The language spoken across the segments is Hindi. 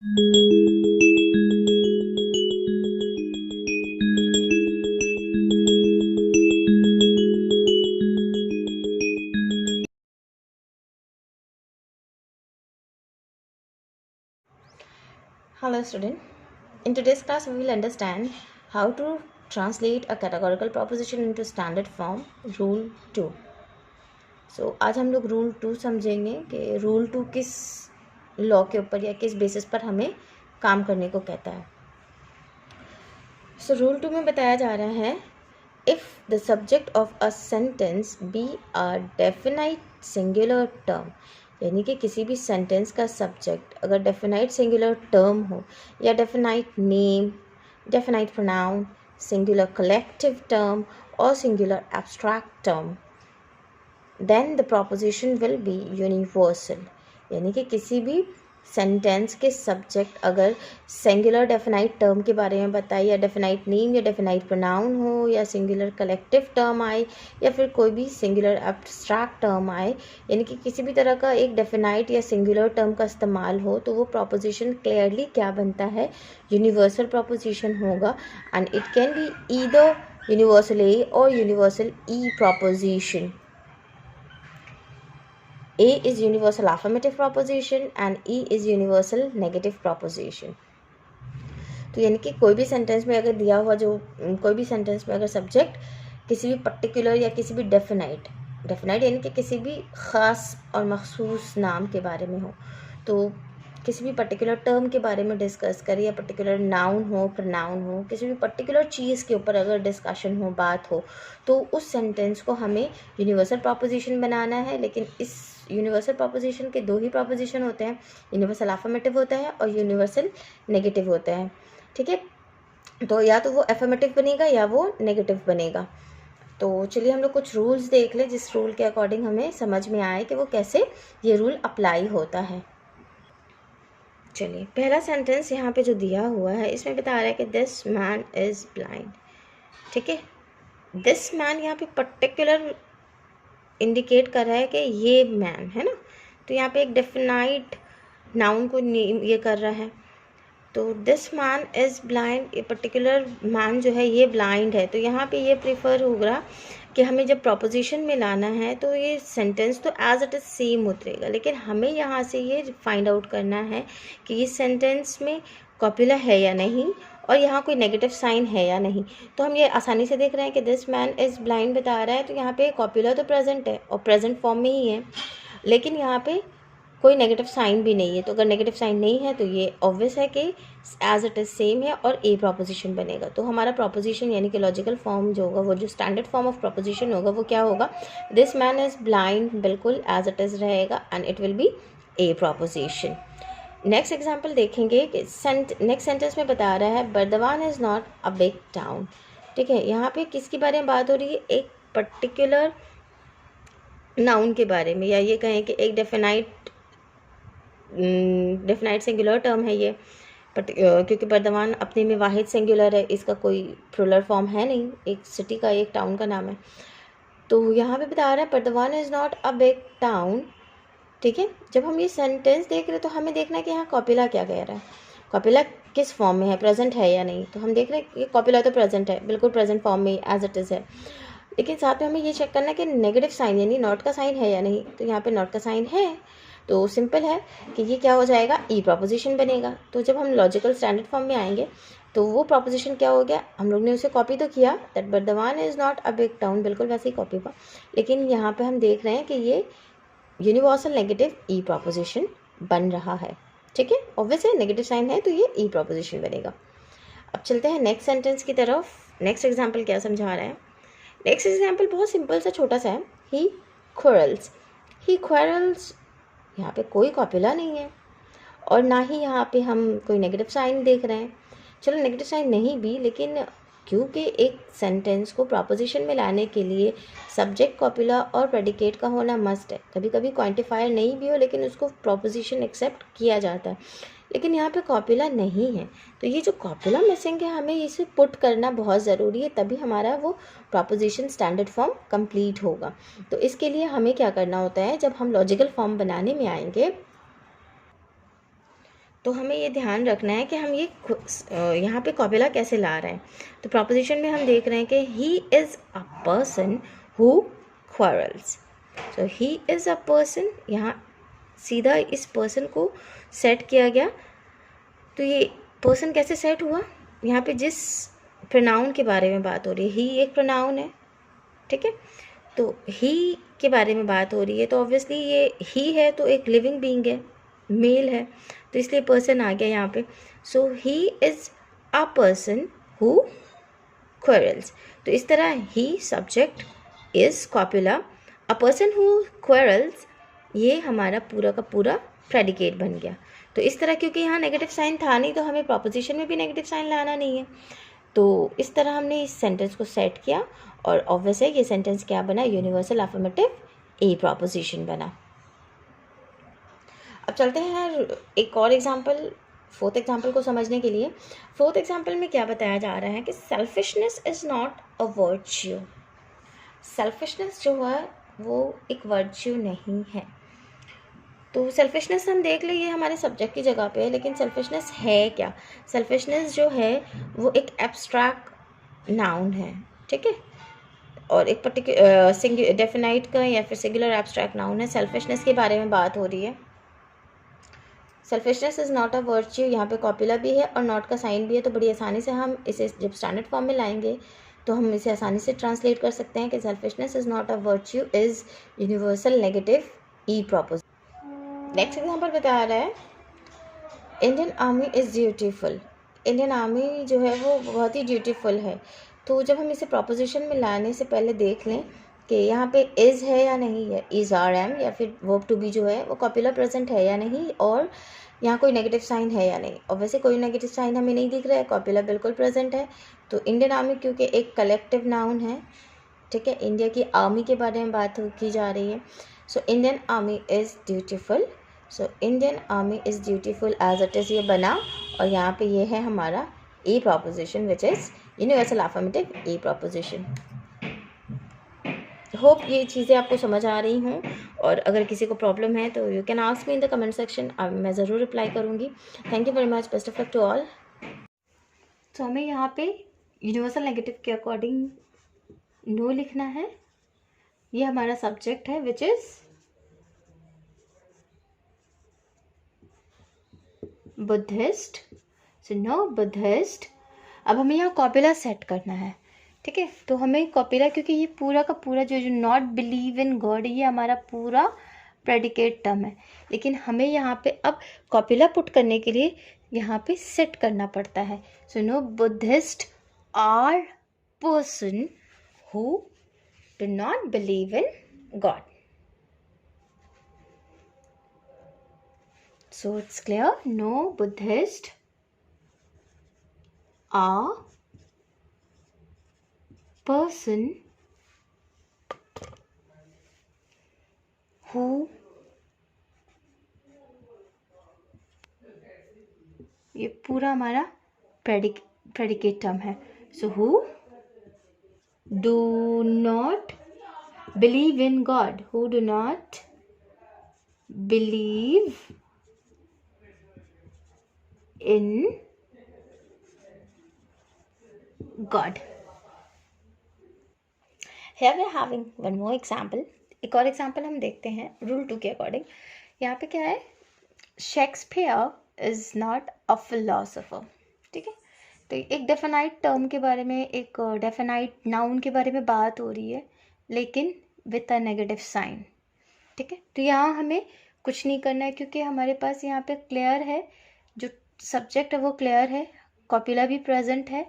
Hello student. In today's class we will understand how to translate a categorical proposition into standard form, rule 2. So आज हम लोग rule 2 समझेंगे कि rule 2 किस लॉ के ऊपर या किस बेसिस पर हमें काम करने को कहता है. So rule 2 में बताया जा रहा है if the subject of a sentence be a definite singular term, यानी कि किसी भी सेंटेंस का सब्जेक्ट अगर डेफिनाइट सिंगुलर टर्म हो या definite name, definite pronoun, singular collective term और singular abstract term, then the proposition will be universal. यानी कि किसी भी सेंटेंस के सब्जेक्ट अगर सिंगुलर डेफिनाइट टर्म के बारे में बताए या डेफिनाइट नेम या डेफिनाइट प्रोनाउन हो या सिंगुलर कलेक्टिव टर्म आए या फिर कोई भी सिंगुलर एब्स्ट्रैक्ट टर्म आए, यानी कि किसी भी तरह का एक डेफिनाइट या सिंगुलर टर्म का इस्तेमाल हो, तो वो प्रोपोजिशन क्लियरली क्या बनता है, यूनिवर्सल प्रोपोजिशन होगा. And it can be either universal A और universal E proposition. A is universal affirmative proposition and E is universal negative proposition. तो यानी कि कोई भी सेंटेंस में अगर दिया हुआ कोई भी सेंटेंस में अगर सब्जेक्ट किसी भी पर्टिकुलर या किसी भी डेफिनाइट यानी कि किसी भी ख़ास और मखसूस नाम के बारे में हो, तो किसी भी पर्टिकुलर टर्म के बारे में डिस्कस करें या पर्टिकुलर नाउन हो, प्रोनाउन हो, किसी भी पर्टिकुलर चीज़ के ऊपर अगर डिस्कशन हो, बात हो, तो उस सेंटेंस को हमें यूनिवर्सल प्रोपोजिशन बनाना है. लेकिन इस यूनिवर्सल प्रोपोजिशन के दो ही प्रोपोजिशन होते हैं, यूनिवर्सल अफर्मेटिव होता है और यूनिवर्सल नेगेटिव होता है. ठीक है, तो या तो वो अफर्मेटिव बनेगा या वो नेगेटिव बनेगा. तो चलिए हम लोग कुछ रूल्स देख लें जिस रूल के अकॉर्डिंग हमें समझ में आए कि वो कैसे ये रूल अप्लाई होता है. चलिए पहला सेंटेंस यहाँ पे जो दिया हुआ है इसमें बता रहा है कि दिस मैन इज़ ब्लाइंड. ठीक है, दिस मैन यहाँ पे पर्टिकुलर इंडिकेट कर रहा है कि ये मैन है ना, तो यहाँ पे एक डेफिनाइट नाउन को ये कर रहा है. तो दिस मैन इज़ ब्लाइंड, ये पर्टिकुलर मैन जो है ये ब्लाइंड है. तो यहाँ पे ये प्रेफर होगा कि हमें जब प्रोपोजिशन में लाना है तो ये सेंटेंस तो एज इट इज़ सेम उतरेगा, लेकिन हमें यहाँ से ये फाइंड आउट करना है कि ये सेंटेंस में कॉपुला है या नहीं और यहाँ कोई नेगेटिव साइन है या नहीं. तो हम ये आसानी से देख रहे हैं कि दिस मैन इज़ ब्लाइंड बता रहा है, तो यहाँ पे कॉपुला तो प्रेजेंट है और प्रेजेंट फॉर्म में ही है, लेकिन यहाँ पे कोई नेगेटिव साइन भी नहीं है. तो अगर नेगेटिव साइन नहीं है तो ये ऑब्वियस है कि एज इट इज़ सेम है और ए प्रोपोजिशन बनेगा. तो हमारा प्रोपोजिशन यानी कि लॉजिकल फॉर्म जो होगा, वो जो स्टैंडर्ड फॉर्म ऑफ प्रोपोजिशन होगा वो क्या होगा, दिस मैन इज़ ब्लाइंड बिल्कुल एज इट इज़ रहेगा and it will be a proposition. Next example देखेंगे कि नेक्स्ट सेंटेंस में बता रहा है Burdwan is not a big town. ठीक है, यहाँ पे किसके बारे में बात हो रही है, एक पर्टिकुलर नाउन के बारे में, या ये कहें कि एक डेफिनाइट सिंगुलर टर्म है ये, क्योंकि बर्दवान अपने में वाहिद सिंगुलर है, इसका कोई प्लूरल फॉर्म है नहीं, एक सिटी का एक टाउन का नाम है. तो यहाँ पे बता रहा है Burdwan is not a big town. ठीक है, जब हम ये सेंटेंस देख रहे हैं तो हमें देखना है कि यहाँ कॉपुला क्या कह रहा है, कॉपुला किस फॉर्म में है, प्रेजेंट है या नहीं. तो हम देख रहे हैं कि कॉपुला तो प्रेजेंट है, बिल्कुल प्रेजेंट फॉर्म में एज इट इज़ है, लेकिन साथ में हमें ये चेक करना है कि नेगेटिव साइन यानी नॉट का साइन है या नहीं. तो यहाँ पे नॉट का साइन है, तो सिंपल है कि ये क्या हो जाएगा, ई प्रोपोजिशन बनेगा. तो जब हम लॉजिकल स्टैंडर्ड फॉर्म में आएंगे तो वो प्रोपोजिशन क्या हो गया, हम लोग ने उसे कॉपी तो किया, that Burdwan is not a big town, बिल्कुल वैसे ही कॉपी हुआ, लेकिन यहाँ पे हम देख रहे हैं कि ये यूनिवर्सल नेगेटिव ई प्रोपोजिशन बन रहा है. ठीक है, ऑब्वियस है नेगेटिव साइन है तो ये ई प्रोपोजिशन बनेगा. अब चलते हैं नेक्स्ट सेंटेंस की तरफ. नेक्स्ट एग्जाम्पल क्या समझा रहा है, नेक्स्ट एग्जाम्पल बहुत सिंपल सा छोटा सा है, ही क्वेरल्स. यहाँ पे कोई कॉपुला नहीं है और ना ही यहाँ पे हम कोई नेगेटिव साइन देख रहे हैं. चलो नेगेटिव साइन नहीं भी, लेकिन क्योंकि एक सेंटेंस को प्रोपोजिशन में लाने के लिए सब्जेक्ट, कॉपुला और प्रेडिकेट का होना मस्ट है. कभी कभी क्वांटिफायर नहीं भी हो लेकिन उसको प्रोपोजिशन एक्सेप्ट किया जाता है, लेकिन यहाँ पे कॉपुला नहीं है. तो ये जो कॉपुला मिसिंग है हमें इसे पुट करना बहुत ज़रूरी है, तभी हमारा वो प्रोपोजिशन स्टैंडर्ड फॉर्म कंप्लीट होगा. तो इसके लिए हमें क्या करना होता है, जब हम लॉजिकल फॉर्म बनाने में आएंगे तो हमें ये ध्यान रखना है कि हम ये यहाँ पे कॉपिला कैसे ला रहे हैं। तो प्रॉपोजिशन में हम देख रहे हैं कि ही is a person who quarrels. So he is a person, यहाँ सीधा इस पर्सन को सेट किया गया। तो ये पर्सन कैसे सेट हुआ, यहाँ पे जिस प्रोनाउन के बारे में बात हो रही है, ही एक प्रोनाउन है, ठीक है। तो ही के बारे में बात हो रही है, तो ऑब्वियसली ये ही है तो एक लिविंग बीइंग है, मेल है, तो इसलिए पर्सन आ गया यहाँ पे। So he is a person who quarrels. तो इस तरह he subject, is copula, a person who quarrels, ये हमारा पूरा का पूरा प्रेडिकेट बन गया। तो इस तरह, क्योंकि यहाँ नेगेटिव साइन था नहीं तो हमें प्रोपोजिशन में भी नेगेटिव साइन लाना नहीं है। तो इस तरह हमने इस सेंटेंस को सेट किया और ऑब्वियस है ये सेंटेंस क्या बना, यूनिवर्सल अफर्मेटिव ए प्रोपोजिशन बना। अब चलते हैं एक और एग्जाम्पल, फोर्थ एग्जाम्पल को समझने के लिए। फोर्थ एग्जाम्पल में क्या बताया जा रहा है कि selfishness is not a virtue. Selfishness जो है वो एक वर्च्यू नहीं है। तो सेल्फिशनेस हम देख ले, ये हमारे सब्जेक्ट की जगह पे है, लेकिन सेल्फिशनेस है क्या। सेल्फिशनेस जो है वो एक एब्स्ट्रैक्ट नाउन है, ठीक है, और एक पर्टिकुलर डेफिनाइट का या फिर सिंगुलर एब्स्ट्रैक्ट नाउन है। सेल्फिशनेस के बारे में बात हो रही है। Selfishness is not a virtue, यहाँ पे कॉपुला भी है और नॉट का साइन भी है, तो बड़ी आसानी से हम इसे जब स्टैंडर्ड फॉर्म में लाएंगे तो हम इसे आसानी से ट्रांसलेट कर सकते हैं कि selfishness is not a virtue is universal negative E proposition. Next example बता रहा है Indian army is dutiful. Indian army जो है वो बहुत ही ड्यूटीफुल है। तो जब हम इसे प्रोपोजिशन में लाने से पहले देख लें कि यहाँ पे इज़ है या नहीं है, इज़ आर एम या फिर वर्ब टू बी जो है वो कॉपुला प्रेजेंट है या नहीं, और यहाँ कोई नेगेटिव साइन है या नहीं। और वैसे कोई नेगेटिव साइन हमें नहीं दिख रहा है, कॉपुला बिल्कुल प्रेजेंट है। तो इंडियन आर्मी क्योंकि एक कलेक्टिव नाउन है, ठीक है, इंडिया की आर्मी के बारे में बात की जा रही है। So Indian army is dutiful. So Indian army is dutiful as it is ये बना, और यहाँ पे ये है हमारा A proposition which is universal affirmative A proposition. Hope ये चीज़ें आपको समझ आ रही हों, और अगर किसी को प्रॉब्लम है तो you can ask me in the comment section, मैं ज़रूर रिप्लाई करूँगी। Thank you very much, best of luck to all. तो हमें यहाँ पे यूनिवर्सल नेगेटिव के अकॉर्डिंग नो लिखना है। ये हमारा सब्जेक्ट है which is Buddhist. So no Buddhist. अब हमें यहाँ कॉपुला सेट करना है, ठीक है। तो हमें कॉपुला, क्योंकि ये पूरा का पूरा जो नॉट बिलीव इन गॉड, ये हमारा पूरा प्रेडिकेट टर्म है, लेकिन हमें यहाँ पे अब कॉपुला पुट करने के लिए यहाँ पे सेट करना पड़ता है। So no Buddhist are person who do not believe in God. So it's clear, no Buddhist are person who ये पूरा हमारा प्रेडिकेट टर्म है। सो who do not believe in God, who do not believe in God. Here we are having one more example. एक और एग्जाम्पल हम देखते हैं रूल 2 के अकॉर्डिंग। यहाँ पे क्या है, Shakespeare is not a philosopher, ठीक है। तो एक डेफिनाइट टर्म के बारे में, एक डेफिनाइट नाउन के बारे में बात हो रही है, लेकिन विथ अ नेगेटिव साइन, ठीक है। तो यहाँ हमें कुछ नहीं करना है, क्योंकि हमारे पास यहाँ पे क्लियर है, जो सब्जेक्ट है वो क्लियर है, कॉपुला भी प्रेजेंट है,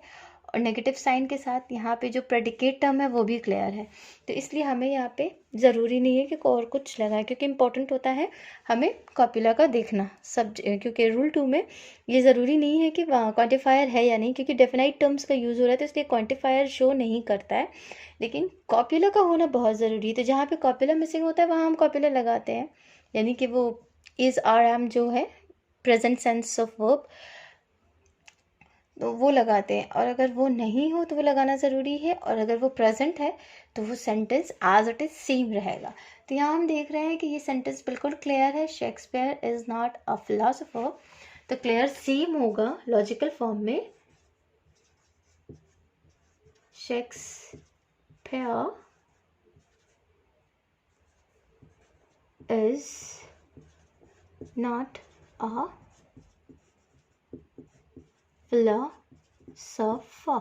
और नेगेटिव साइन के साथ यहाँ पे जो प्रेडिकेट टर्म है वो भी क्लियर है। तो इसलिए हमें यहाँ पे ज़रूरी नहीं है कि और कुछ लगाए, क्योंकि इम्पोर्टेंट होता है हमें कॉपुला का देखना क्योंकि रूल 2 में ये ज़रूरी नहीं है कि क्वांटिफायर है या नहीं, क्योंकि डेफिनाइट टर्म्स का यूज़ हो रहा है, तो इसलिए क्वांटिफायर शो नहीं करता है, लेकिन कॉपुला का होना बहुत ज़रूरी है। तो जहाँ पे कॉपुला मिसिंग होता है वहाँ हम कॉपुला लगाते हैं, यानी कि वो इज़ आर एम जो है प्रेजेंट सेंस ऑफ वर्ब, तो वो लगाते हैं, और अगर वो नहीं हो तो वो लगाना ज़रूरी है, और अगर वो प्रेजेंट है तो वो sentence as it is same रहेगा। तो यहाँ हम देख रहे हैं कि ये सेंटेंस बिल्कुल क्लियर है, Shakespeare is not a philosopher. तो क्लियर सेम होगा लॉजिकल फॉर्म में, Shakespeare is not a philosopher।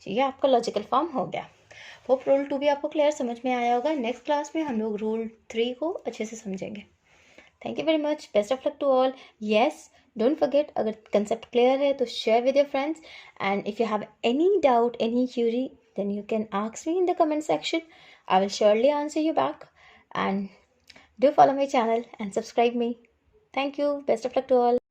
ये आपका लॉजिकल फॉर्म हो गया। होप रूल 2 भी आपको क्लियर समझ में आया होगा। नेक्स्ट क्लास में हम लोग रूल 3 को अच्छे से समझेंगे। Thank you very much, best of luck to all. Yes, don't forget, अगर कंसेप्ट क्लियर है तो share with your friends, and if you have any doubt, any query, then you can ask me in the comment section. I will surely answer you back. And do follow my channel and subscribe me. Thank you. Best of luck to all.